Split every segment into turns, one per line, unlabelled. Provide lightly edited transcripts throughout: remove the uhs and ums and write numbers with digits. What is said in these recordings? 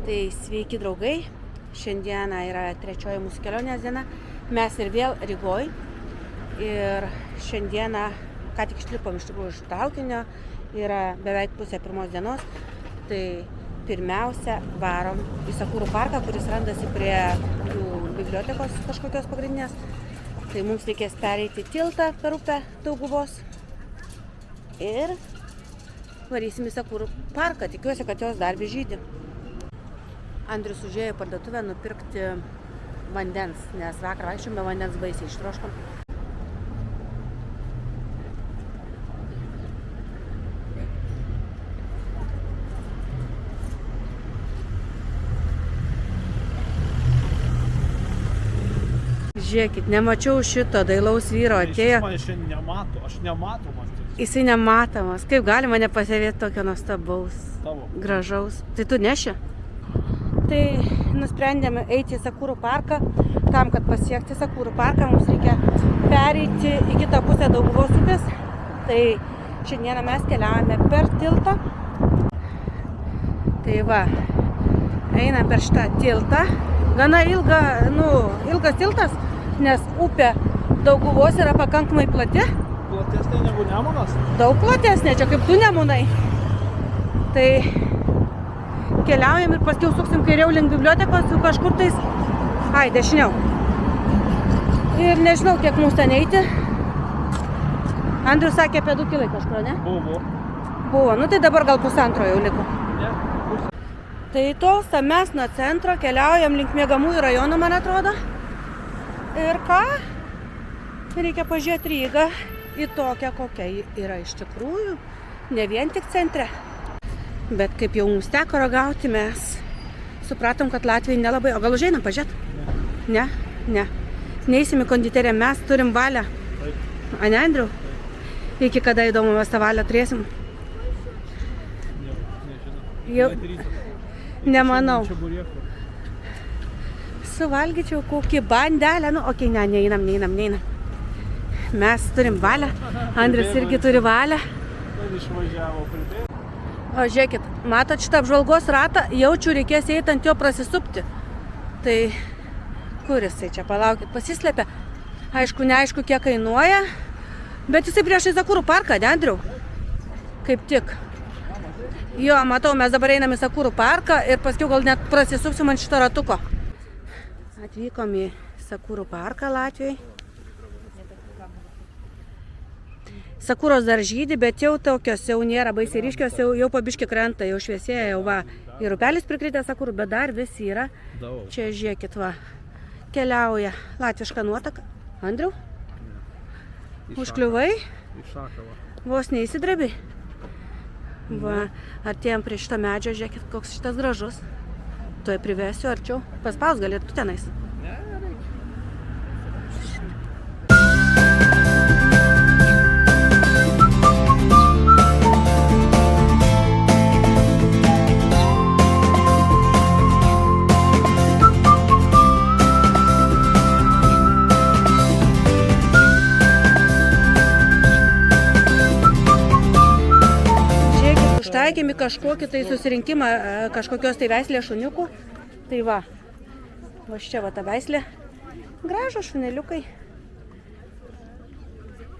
Tai sveiki draugai, šiandieną yra trečioji mūsų kelionės diena, mes ir vėl Rygoj. Ir šiandieną, ką tik išlipom iš tikrųjų iš traukinio, yra beveik pusė pirmos dienos. Tai pirmiausia varom į Sakurų parką, kuris randasi prie jų bibliotekos kažkokios pagrindinės. Tai mums reikės pereiti tiltą per upę Dauguvos ir varysim į Sakurų parką. Tikiuosi, kad jos dar vis žydi. Andrius užėjo į parduotuvę nupirkti vandens, nes vakar vaikščiom be vandens baisiai ištroškom. Žiūrėkit, nemačiau šito dailaus vyro, atėjo.
Aš nematomas.
Jisai nematomas. Kaip galima nepasėvėti tokio nuostabaus, gražaus. Tai tu neši? Tai nusprendėme eiti į Sakurų parką. Tam, kad pasiekti Sakurų parką, mums reikia pereiti į kitą pusę Dauguvos upės. Tai šiandieną mes keliaujame per tiltą. Tai va, einam per šitą tiltą. Gana ilgas tiltas, nes upė Dauguvos yra pakankamai plati.
Platesnė negu Nemunas?
Daug platesnė, čia kaip du Nemunai. Tai keliaujam ir paskiau suksim kairiau link bibliotekos, jau kažkur tais, dešiniau. Ir nežinau, kiek mums ten eiti. Andrius sakė apie 2 kilai kažkur, ne? Buvo, nu tai dabar gal pusantro jau liko.
Ne.
Tai tolsta mes nuo centro keliaujam link Miegamųjų rajonų, man atrodo. Ir ką? Reikia pažiūrėti Rygą į tokią, kokia yra iš tikrųjų, ne vien tik centre. Bet kaip jau mums teko ragauti, mes supratom, kad Latvijai nelabai. O gal užeinam pažiūrėt? Ne. Neįsim į konditeriją, mes turim valią. Ane, Andriu? Iki kada įdomu mes tą valią turėsim? Jau nemanau. Suvalgyčiau kokį bandelę. Nu, okei, neinam. Mes turim valią. Andrius irgi turi valią. O žiūrėkit, matot šitą apžvalgos ratą, jaučiu reikės eiti ant jo prasisupti. Tai kur jisai čia, palaukit, pasislėpia. Aišku, neaišku, kiek kainuoja, bet jisai priešai Sakurų parką, ne, Andriau? Kaip tik. Jo, matau, mes dabar einam į Sakurų parką ir paskiau gal net prasisupsim ant šito ratuko. Atvykom į Sakurų parką Latvijai. Sakuros dar žydi, bet jau tokios jau nėra baisiai ryškios, jau po biškį krenta, jau šviesėja, jau va. Ir upelis prikritė Sakurų, bet dar vis yra. Čia žiūrėkit, va, keliauja latviška nuotaka. Andriau? Užkliuvai? Vos neįsidrebi? Va, artėjom prie šito medžio, žiūrėkit, koks šitas gražus. Tuoj privesiu arčiau. Paspaus galėtų tenais. Taikėm į kažkokį tai susirinkimą kažkokios tai veislės šuniukų. Tai va čia va ta veislė. Gražūs šuneliukai.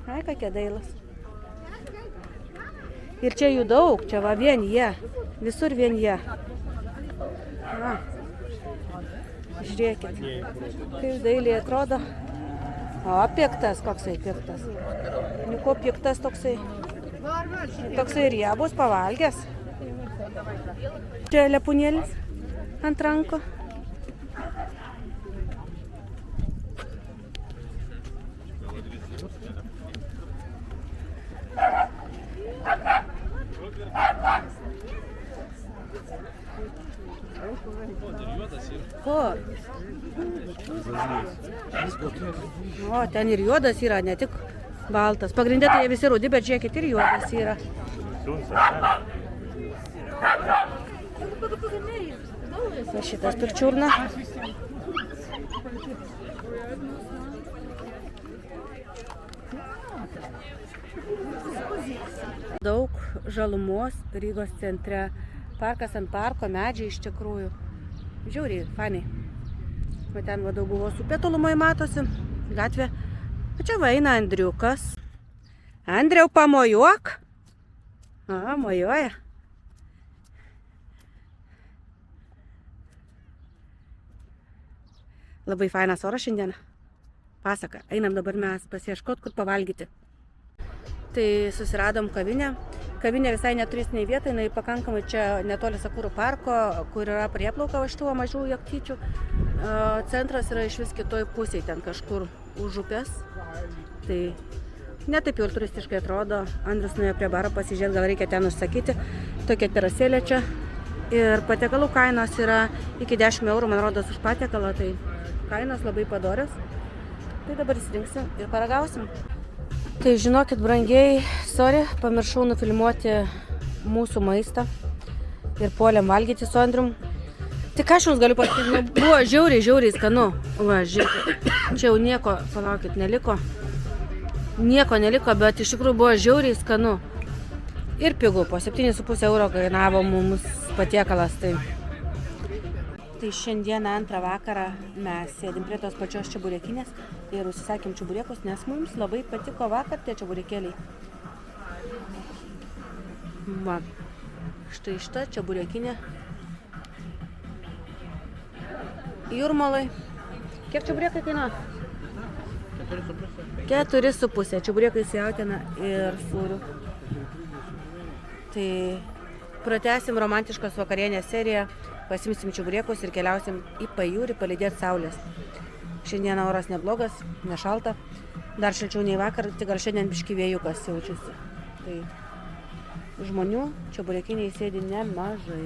Kokie dailas. Ir čia jų daug, čia va vien jie. Visur vien jie. Va. Žiūrėkit, kaip dailiai atrodo. O, piktas, koksai piktas. Niko piktas toksai. Toksai riebus, pavalgęs. Čia lepūnėlis ant ranko. Ko? O, ten ir juodas yra, ne tik baltas. Pagrindė tai jie visi rudi, bet žiūrėkit, ir juodas yra. Va šitas pirčiurna. Daug žalumos Rygos centre. Parkas ant parko, medžiai iš tikrųjų. Žiauriai, fainai. Va ten va daug buvo upė tolumai matosi, gatvė. O čia va eina Andriukas. Andriau, pamojuok. A, mojuoja. Labai fainas oras šiandieną. Pasaka. Einam dabar mes pasieškot, kur pavalgyti. Tai susiradom kavinę. Kavinė visai neturistinė vieta, jinai pakankamai čia netoli Sakurų parko, kur yra prieplauka va šitų mažų jaktyčių. Centras yra iš vis kitoj pusėje, ten kažkur už upės. Tai netaip jau ir turistiškai atrodo. Andrius nuėjo prie baro pasižiūrėti, gal reikia ten užsakyti. Tokia terasėlė čia. Ir patiekalų kainos yra iki 10 eurų, man rodos, už patiekalą. Tai kainos labai padorios. Tai dabar įsirinksim ir paragausim. Tai žinokit, brangiai, sorry, pamiršau nufilmuoti mūsų maistą ir puolėm valgyti su Andrium. Tik aš jums galiu pasakyti, buvo žiauriai skanu. Va, žiūrėkit, čia jau nieko, palaukit, neliko. Nieko neliko, bet iš tikrųjų buvo žiauriai skanu. Ir pigu, po 7,5 euro kainavo mums patiekalas. Tai šiandieną antrą vakarą mes sėdim prie tos pačios čiaburekinės ir užsisakėm čiaburekus, nes mums labai patiko vakar tie čiaburekėliai. Va, štai šita čiaburekinė. Jūrmalai. Kiek čiaburekai kainuoja? 4,5. Čiaburekai su jautiena ir sūriu. Tai pratęsim romantiškos vakarienės seriją. Pasimsim čiaburekus ir keliausim į pajūrį palydėti saulės. Šiandien oras neblogas, nešalta. Dar šalčiau nei vakar, tik gal šiandien biškį vėjukas jaučiusi. Tai žmonių čiaburekiniai sėdi nemažai.